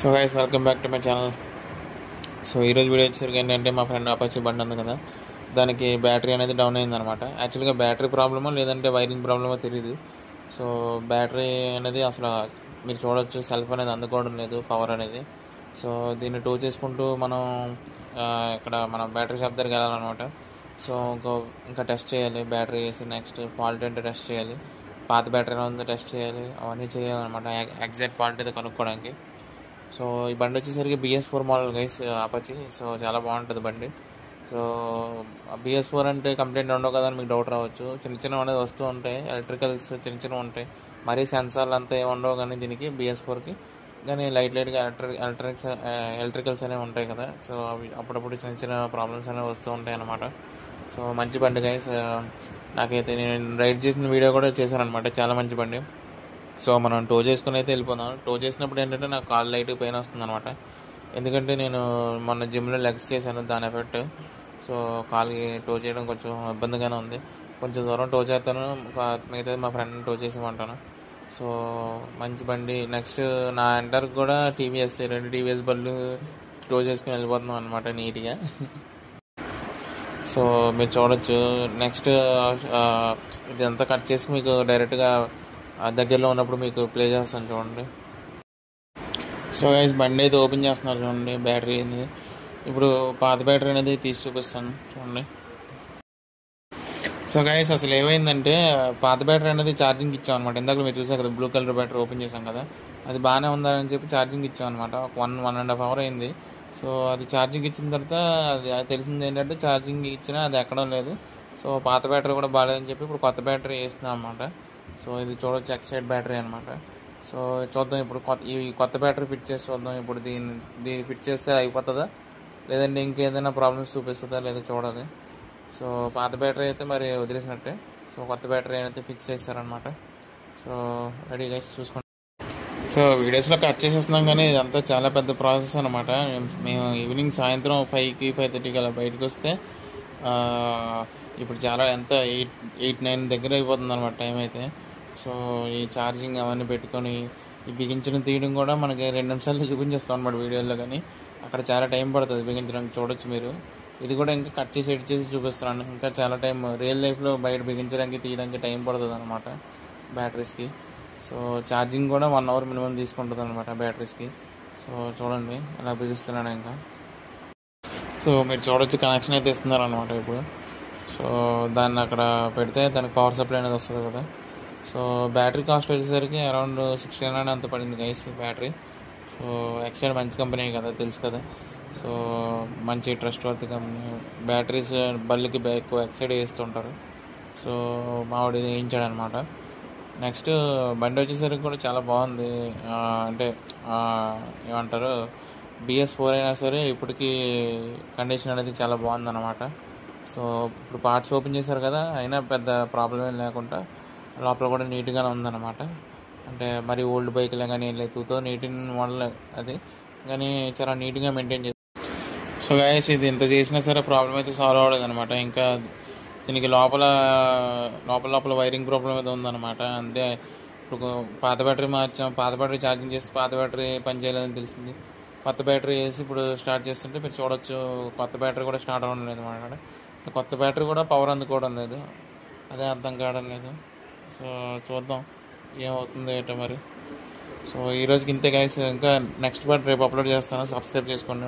So guys welcome back to my channel. So ఈరోజు video వచ్చేసరికి ఏంటంటే మా ఫ్రెండ్ అపాచీ బండి ఉంది కదా, దానికి బ్యాటరీ అనేది డౌన్ అయిందనమాట. యాక్చువల్గా బ్యాటరీ ప్రాబ్లమో లేదంటే వైరింగ్ ప్రాబ్లమో తెలియదు. సో బ్యాటరీ అనేది అసలు మీరు చూడొచ్చు, సెల్ఫ్ అనేది అందుకోవడం లేదు, పవర్ అనేది. సో దీన్ని టో చేసుకుంటూ మనం ఇక్కడ మనం బ్యాటరీ షాప్ దగ్గరికి వెళ్ళాలన్నమాట. సో ఇంకా టెస్ట్ చేయాలి, బ్యాటరీ వేసి నెక్స్ట్ ఫాల్ట్ ఏంటో టెస్ట్ చేయాలి, పాత బ్యాటరీ ఎలా ఉందో టెస్ట్ చేయాలి, అవన్నీ చేయాలన్నమాట ఎగ్జాక్ట్ ఫాల్ట్ అయితే కనుక్కోవడానికి. సో ఈ బండి వచ్చేసరికి BS4 model guys, Apache. So చాలా బాగుంటుంది బండి. సో BS4 అంటే కంప్లైంట్ ఉండవు కదా అని మీకు డౌట్ రావచ్చు. చిన్న చిన్న అనేది వస్తూ ఉంటాయి, ఎలక్ట్రికల్స్ చిన్న చిన్నవి ఉంటాయి, మరీ సెన్సార్లు అంతా ఏమి ఉండవు కానీ దీనికి BS4కి. కానీ లైట్గా ఎలక్ట్రికల్స్ అనేవి ఉంటాయి కదా. సో అవి అప్పుడప్పుడు చిన్న చిన్న ప్రాబ్లమ్స్ అనేవి వస్తూ ఉంటాయి అన్నమాట. సో మంచి బండి గైస్. నాకైతే నేను రైడ్ చేసిన వీడియో కూడా చేశాను అనమాట, చాలా మంచి బండి. సో మనం టో చేసుకుని అయితే వెళ్ళిపోదాం. టో చేసినప్పుడు ఏంటంటే నాకు కాల్ లైట్ పెయిన్ వస్తుంది అనమాట, ఎందుకంటే నేను మొన్న జిమ్లో లెగ్స్ చేశాను, దాని ఎఫెక్ట్. సో కాల్కి టో చేయడం కొంచెం ఇబ్బందిగానే ఉంది. కొంచెం దూరం టో చేస్తాను, మిగతా మా ఫ్రెండ్ని టో చేసేమంటాను. సో మంచి బండి. నెక్స్ట్ నా ఎంటర్కి కూడా TVS, 2 TVS బళ్ళు టో చేసుకుని వెళ్ళిపోతున్నాం అనమాట నీట్గా. సో మీరు చూడొచ్చు. నెక్స్ట్ ఇదంతా కట్ చేసి మీకు డైరెక్ట్గా దగ్గరలో ఉన్నప్పుడు మీకు ప్లే చేస్తాను చూడండి. సో గైస్ బండి అయితే ఓపెన్ చేస్తున్నారు చూడండి, బ్యాటరీ అనేది. ఇప్పుడు పాత బ్యాటరీ అనేది తీసి చూపిస్తాను చూడండి. సో గైస్ అసలు ఏమైందంటే పాత బ్యాటరీ అనేది ఛార్జింగ్ ఇచ్చాం అనమాట. ఇందాక మీరు చూసారు కదా, బ్లూ కలర్ బ్యాటరీ ఓపెన్ చేసాం కదా, అది బాగానే ఉందని చెప్పి ఛార్జింగ్ ఇచ్చాం అనమాట. 1.5 అవర్ అయింది. సో అది ఛార్జింగ్ ఇచ్చిన తర్వాత అది తెలిసింది ఏంటంటే ఛార్జింగ్ ఇచ్చినా అది ఎక్కడం లేదు. సో పాత బ్యాటరీ కూడా బాగాలేదని చెప్పి ఇప్పుడు కొత్త బ్యాటరీ వేస్తున్నాం అనమాట. సో ఇది చూడొచ్చు, ఎక్సైడ్ బ్యాటరీ అనమాట. సో చూద్దాం ఇప్పుడు ఈ కొత్త బ్యాటరీ ఫిట్ చేసి చూద్దాం. ఇప్పుడు దీన్ని ఫిట్ చేస్తే అయిపోతుందా, లేదంటే ఇంకేదైనా ప్రాబ్లమ్స్ చూపిస్తుందా లేదా చూడాలి. సో పాత బ్యాటరీ అయితే మరి వదిలేసినట్టే. సో కొత్త బ్యాటరీ అయితే ఫిక్స్ చేస్తారనమాట. సో రెడీ గైస్ చూసుకోండి. సో వీడియోస్లో కట్ చేసేస్తున్నాం కానీ ఇదంతా చాలా పెద్ద ప్రాసెస్ అనమాట. మేము ఈవినింగ్ సాయంత్రం 5కి 5:30కి అలా బయటకు వస్తే ఇప్పుడు చాలా ఎంత 8-9 దగ్గర అయిపోతుంది అనమాట టైం అయితే. సో ఈ ఛార్జింగ్ అవన్నీ పెట్టుకొని ఈ బిగించడం తీయడం కూడా మనకి 2 నిమిషాల్లో చూపించేస్తాం అనమాట వీడియోలో. కానీ అక్కడ చాలా టైం పడుతుంది బిగించడానికి, చూడొచ్చు మీరు. ఇది కూడా ఇంకా కట్ చేసి ఎడిట్ చేసి చూపిస్తున్నాను. ఇంకా చాలా టైం రియల్ లైఫ్లో బయట బిగించడానికి తీయడానికి టైం పడుతుంది అనమాట బ్యాటరీస్కి. సో ఛార్జింగ్ కూడా 1 అవర్ మినిమం తీసుకుంటుంది అనమాట బ్యాటరీస్కి. సో చూడండి ఎలా బిగిస్తున్నాను ఇంకా. సో మీరు చూడొచ్చు, కనెక్షన్ అయితే ఇస్తున్నారు అనమాట ఇప్పుడు. సో దాన్ని అక్కడ పెడితే దానికి పవర్ సప్లై అనేది వస్తుంది కదా. సో బ్యాటరీ కాస్ట్ వచ్చేసరికి అరౌండ్ 1600 అంత పడింది గైస్ బ్యాటరీ. సో ఎక్సైడ్ మంచి కంపెనీ కదా, తెలుసు కదా. సో మంచి ట్రస్ట్ వర్త్ కంపెనీ. బ్యాటరీస్ బల్లికి ఎక్కువ ఎక్సైడ్ వేస్తుంటారు. సో మావాడు వేయించాడు అనమాట. నెక్స్ట్ బండి వచ్చేసరికి కూడా చాలా బాగుంది. అంటే ఏమంటారు, BS4 అయినా సరే ఇప్పటికీ కండిషన్ అనేది చాలా బాగుందన్నమాట. సో ఇప్పుడు పార్ట్స్ ఓపెన్ చేశారు కదా, అయినా పెద్ద ప్రాబ్లం ఏం లేకుండా లోపల కూడా నీట్గానే ఉందన్నమాట. అంటే మరి ఓల్డ్ బైక్లే కానీ 2018 మోడల్ అది, కానీ చాలా నీట్గా మెయింటైన్ చేస్తారు. సో గైస్ ఇది ఇంత చేసినా సరే ప్రాబ్లం అయితే సాల్వ్ అవ్వలేదు అనమాట. ఇంకా దీనికి లోపల వైరింగ్ ప్రాబ్లం అయితే ఉందన్నమాట. అంటే ఇప్పుడు పాత బ్యాటరీ మార్చాం, పాత బ్యాటరీ ఛార్జింగ్ చేస్తే పాత బ్యాటరీ పనిచేయలేదని తెలిసింది. కొత్త బ్యాటరీ వేసి ఇప్పుడు స్టార్ట్ చేస్తుంటే మీరు చూడొచ్చు, కొత్త బ్యాటరీ కూడా స్టార్ట్ అవ్వడం లేదు అన్నమాట. కొత్త బ్యాటరీ కూడా పవర్ అందుకోవడం లేదు, అదే అర్థం కావడం లేదు. సో చూద్దాం ఏమవుతుందో ఏంటో మరి. సో ఈరోజుకి ఇంతే గైస్. ఇంకా నెక్స్ట్ పార్ట్ రేపు అప్లోడ్ చేస్తాను, సబ్స్క్రైబ్ చేసుకోండి.